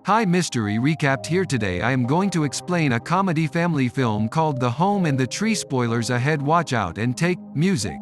Hi, Mystery Recapped here. Today I am going to explain a comedy family film called The Home and the Tree. Spoilers ahead, watch out and take music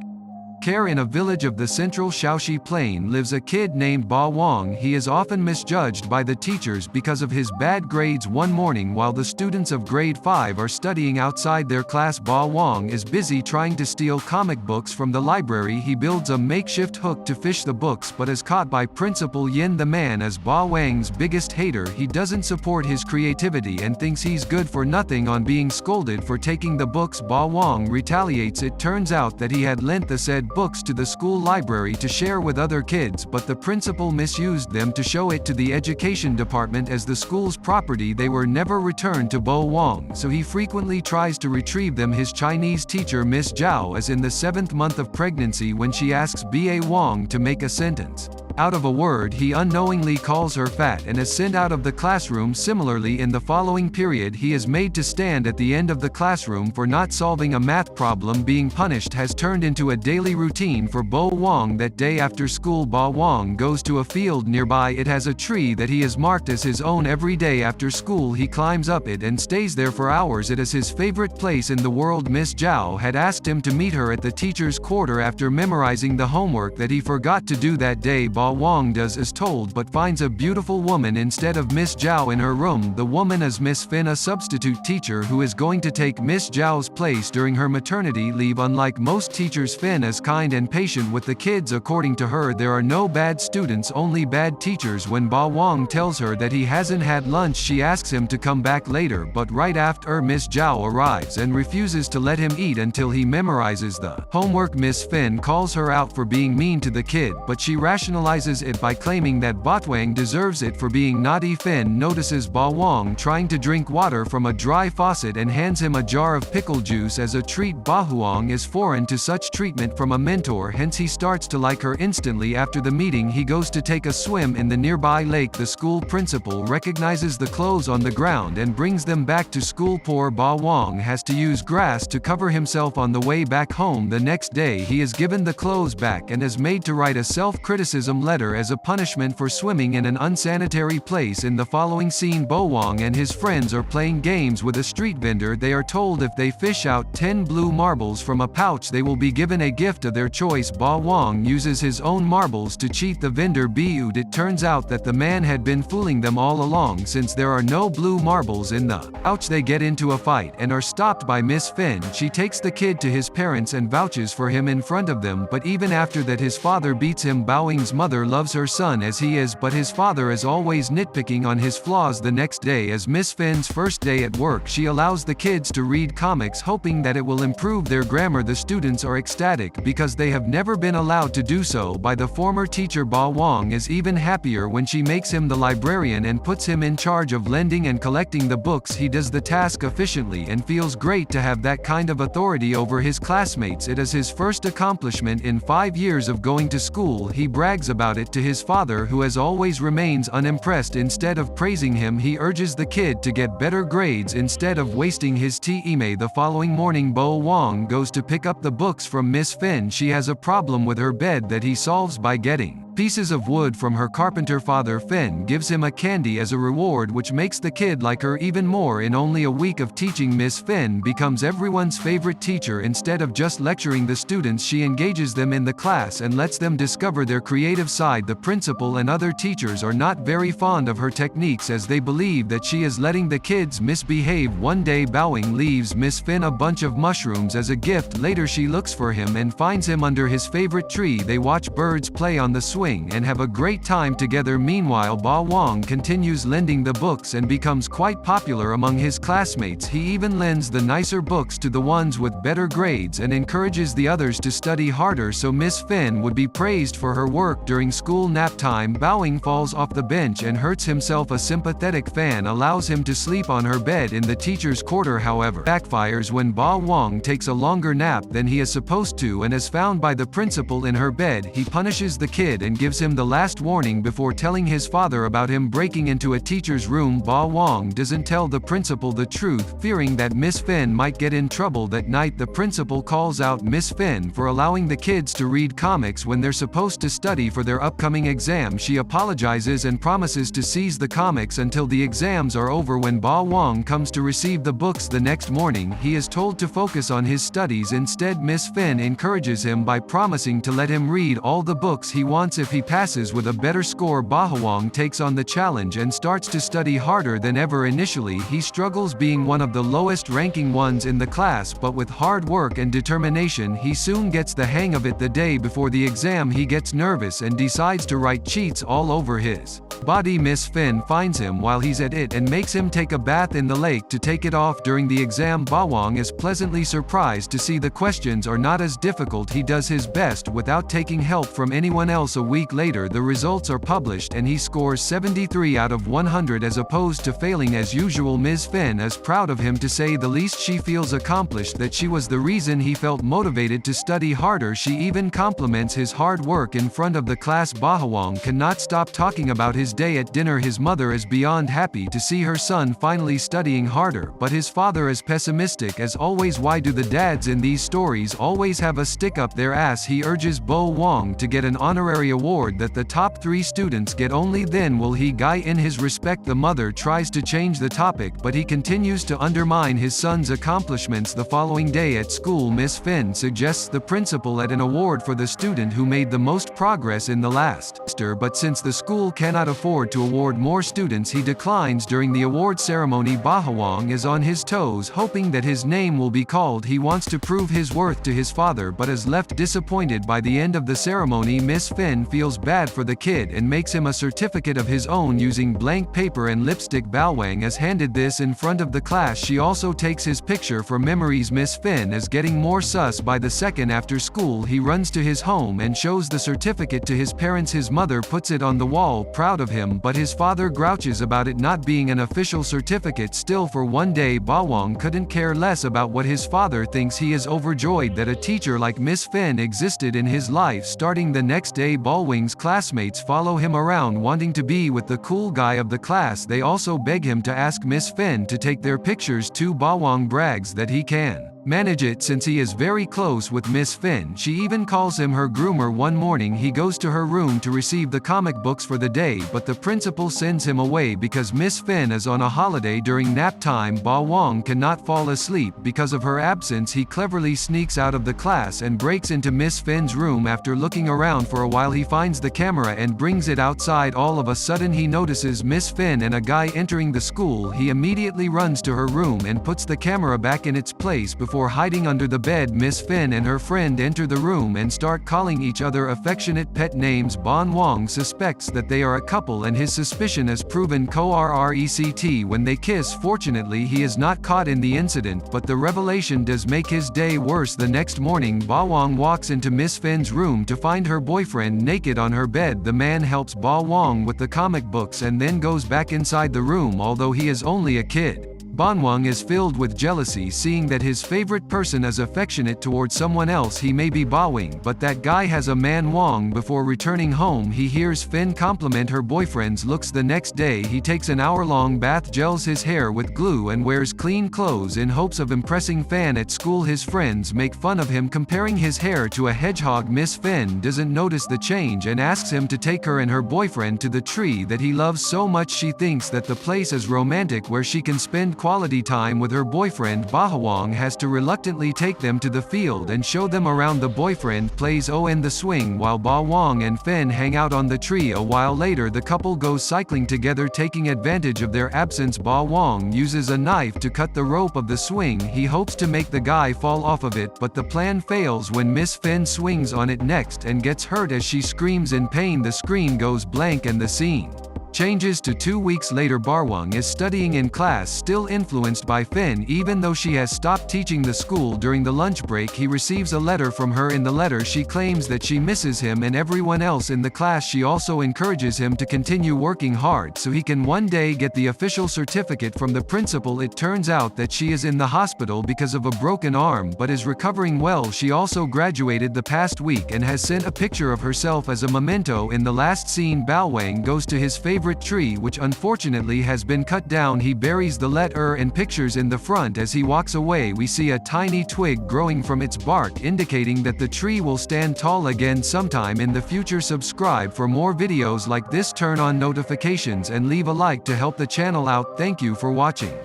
care. In a village of the central Shaoxi plain lives a kid named Ba-Wang. He is often misjudged by the teachers because of his bad grades. One morning, while the students of grade 5 are studying outside their class, Ba-Wang is busy trying to steal comic books from the library. He builds a makeshift hook to fish the books but is caught by Principal Yin. The man is Ba-Wang's biggest hater. He doesn't support his creativity and thinks he's good for nothing. On being scolded for taking the books, Ba-Wang retaliates. It turns out that he had lent the said books to the school library to share with other kids, but the principal misused them to show it to the education department as the school's property. They were never returned to Ba-Wang, so he frequently tries to retrieve them. His Chinese teacher Miss Zhao is in the 7th month of pregnancy when she asks Ba-Wang to make a sentence out of a word. He unknowingly calls her fat and is sent out of the classroom. Similarly, in the following period, he is made to stand at the end of the classroom for not solving a math problem. Being punished has turned into a daily routine for Ba-Wang. That day after school, Ba-Wang goes to a field nearby. It has a tree that he has marked as his own. Every day after school, he climbs up it and stays there for hours. It is his favorite place in the world. Miss Zhao had asked him to meet her at the teacher's quarter after memorizing the homework that he forgot to do that day. Ba-Wang does as told but finds a beautiful woman instead of Miss Zhao in her room. The woman is Miss Fen, a substitute teacher who is going to take Miss Zhao's place during her maternity leave. Unlike most teachers, Fen is kind and patient with the kids. According to her, there are no bad students, only bad teachers. When Ba-Wang tells her that he hasn't had lunch, she asks him to come back later, but right after Miss Zhao arrives and refuses to let him eat until he memorizes the homework. Miss Fen calls her out for being mean to the kid, but she rationalizes it by claiming that Ba-Wang deserves it for being naughty. Fen notices Ba-Wang trying to drink water from a dry faucet and hands him a jar of pickle juice as a treat. Ba-Wang is foreign to such treatment from a mentor, hence he starts to like her instantly. After the meeting, he goes to take a swim in the nearby lake. The school principal recognizes the clothes on the ground and brings them back to school. Poor Ba-Wang has to use grass to cover himself on the way back home. The next day, he is given the clothes back and is made to write a self-criticism letter as a punishment for swimming in an unsanitary place. In the following scene, Ba-Wang and his friends are playing games with a street vendor. They are told if they fish out 10 blue marbles from a pouch, they will be given a gift of their choice. Ba-Wang uses his own marbles to cheat the vendor. It turns out that the man had been fooling them all along, since there are no blue marbles in the pouch. They get into a fight and are stopped by Miss Fen. She takes the kid to his parents and vouches for him in front of them, but even after that his father beats him. Ba-Wang's mother loves her son as he is, but his father is always nitpicking on his flaws. The next day is Miss Fen's first day at work. She allows the kids to read comics, hoping that it will improve their grammar. The students are ecstatic because they have never been allowed to do so by the former teacher. Ba-Wang is even happier when she makes him the librarian and puts him in charge of lending and collecting the books. He does the task efficiently and feels great to have that kind of authority over his classmates. It is his first accomplishment in 5 years of going to school. He brags about it to his father, who as always remains unimpressed. Instead of praising him, he urges the kid to get better grades instead of wasting his time. The following morning, Ba-Wang goes to pick up the books from Miss Fen. She has a problem with her bed that he solves by getting pieces of wood from her carpenter father. Fen gives him a candy as a reward, which makes the kid like her even more. In only a week of teaching, Miss Fen becomes everyone's favorite teacher. Instead of just lecturing the students, she engages them in the class and lets them discover their creative side. The principal and other teachers are not very fond of her techniques as they believe that she is letting the kids misbehave. One day, Ba-Wang leaves Miss Fen a bunch of mushrooms as a gift. Later, she looks for him and finds him under his favorite tree. They watch birds play on the swing and have a great time together. Meanwhile, Ba-Wang continues lending the books and becomes quite popular among his classmates. He even lends the nicer books to the ones with better grades and encourages the others to study harder so Miss Fen would be praised for her work. During school nap time, Ba-Wang falls off the bench and hurts himself. A sympathetic fan allows him to sleep on her bed in the teacher's quarter. However, backfires when Ba-Wang takes a longer nap than he is supposed to and is found by the principal in her bed. He punishes the kid and and gives him the last warning before telling his father about him breaking into a teacher's room. Ba-Wang doesn't tell the principal the truth, fearing that Miss Fen might get in trouble. That night the principal calls out Miss Fen for allowing the kids to read comics when they're supposed to study for their upcoming exam. She apologizes and promises to seize the comics until the exams are over. When Ba-Wang comes to receive the books the next morning, he is told to focus on his studies instead. Miss Fen encourages him by promising to let him read all the books he wants if he passes with a better score. Ba-Wang takes on the challenge and starts to study harder than ever. Initially he struggles, being one of the lowest ranking ones in the class, but with hard work and determination he soon gets the hang of it. The day before the exam he gets nervous and decides to write cheats all over his body. Miss Fen finds him while he's at it and makes him take a bath in the lake to take it off. During the exam Ba-Wang is pleasantly surprised to see the questions are not as difficult. He does his best without taking help from anyone else. A week later the results are published and he scores 73 out of 100 as opposed to failing as usual. Ms. Fen is proud of him, to say the least. She feels accomplished, that she was the reason he felt motivated to study harder. She even compliments his hard work in front of the class. Ba-Wang cannot stop talking about his day at dinner. His mother is beyond happy to see her son finally studying harder, but his father is pessimistic as always. Why do the dads in these stories always have a stick up their ass? He urges Ba-Wang to get an honorary award that the top 3 students get. Only then will he gain his respect. The mother tries to change the topic, but he continues to undermine his son's accomplishments. The following day at school Miss Fen suggests the principal at an award for the student who made the most progress in the last semester, but since the school cannot afford to award more students he declines. During the award ceremony Ba-Wang is on his toes, hoping that his name will be called. He wants to prove his worth to his father but is left disappointed. By the end of the ceremony Miss Fen feels bad for the kid and makes him a certificate of his own using blank paper and lipstick. Ba-Wang is handed this in front of the class. She also takes his picture for memories. Miss Fen is getting more sus by the second. After school he runs to his home and shows the certificate to his parents. His mother puts it on the wall, proud of him, but his father grouches about it not being an official certificate. Still, for one day Ba-Wang couldn't care less about what his father thinks. He is overjoyed that a teacher like Miss Fen existed in his life. Starting the next day Ba-Wang's classmates follow him around wanting to be with the cool guy of the class. They also beg him to ask Miss Fen to take their pictures too. Ba-Wang brags that he can manage it since he is very close with Miss Fen. She even calls him her groomer. One morning he goes to her room to receive the comic books for the day, but the principal sends him away because Miss Fen is on a holiday. During nap time Ba-Wang cannot fall asleep because of her absence. He cleverly sneaks out of the class and breaks into Miss Fen's room. After looking around for a while he finds the camera and brings it outside. All of a sudden he notices Miss Fen and a guy entering the school. He immediately runs to her room and puts the camera back in its place before hiding under the bed. Miss Fen and her friend enter the room and start calling each other affectionate pet names. Ba-Wang suspects that they are a couple and his suspicion is proven correct when they kiss. Fortunately he is not caught in the incident, but the revelation does make his day worse. The next morning Ba-Wang walks into Miss Fen's room to find her boyfriend naked on her bed. The man helps Ba-Wang with the comic books and then goes back inside the room. Although he is only a kid, Ba-Wang is filled with jealousy seeing that his favorite person is affectionate towards someone else. He may be Ba-Wang, but that guy has a man. Wang. Before returning home he hears Fen compliment her boyfriend's looks. The next day he takes an hour-long bath, gels his hair with glue and wears clean clothes in hopes of impressing Fen. At school his friends make fun of him, comparing his hair to a hedgehog. Miss Fen doesn't notice the change and asks him to take her and her boyfriend to the tree that he loves so much. She thinks that the place is romantic where she can spend quality time with her boyfriend. Ba-Wang has to reluctantly take them to the field and show them around. The boyfriend plays in the swing while Ba-Wang and Fen hang out on the tree. A while later the couple goes cycling together. Taking advantage of their absence Ba-Wang uses a knife to cut the rope of the swing. He hopes to make the guy fall off of it, but the plan fails when Miss Fen swings on it next and gets hurt as she screams in pain. The screen goes blank and the scene Changes to 2 weeks later. Ba-Wang is studying in class, still influenced by Fen even though she has stopped teaching the school. During the lunch break he receives a letter from her. In the letter she claims that she misses him and everyone else in the class. She also encourages him to continue working hard so he can one day get the official certificate from the principal. It turns out that she is in the hospital because of a broken arm but is recovering well. She also graduated the past week and has sent a picture of herself as a memento. In the last scene, Ba-Wang goes to his favorite tree which unfortunately has been cut down. He buries the letter and pictures in the front. As he walks away we see a tiny twig growing from its bark, indicating that the tree will stand tall again sometime in the future. Subscribe for more videos like this, turn on notifications and leave a like to help the channel out. Thank you for watching.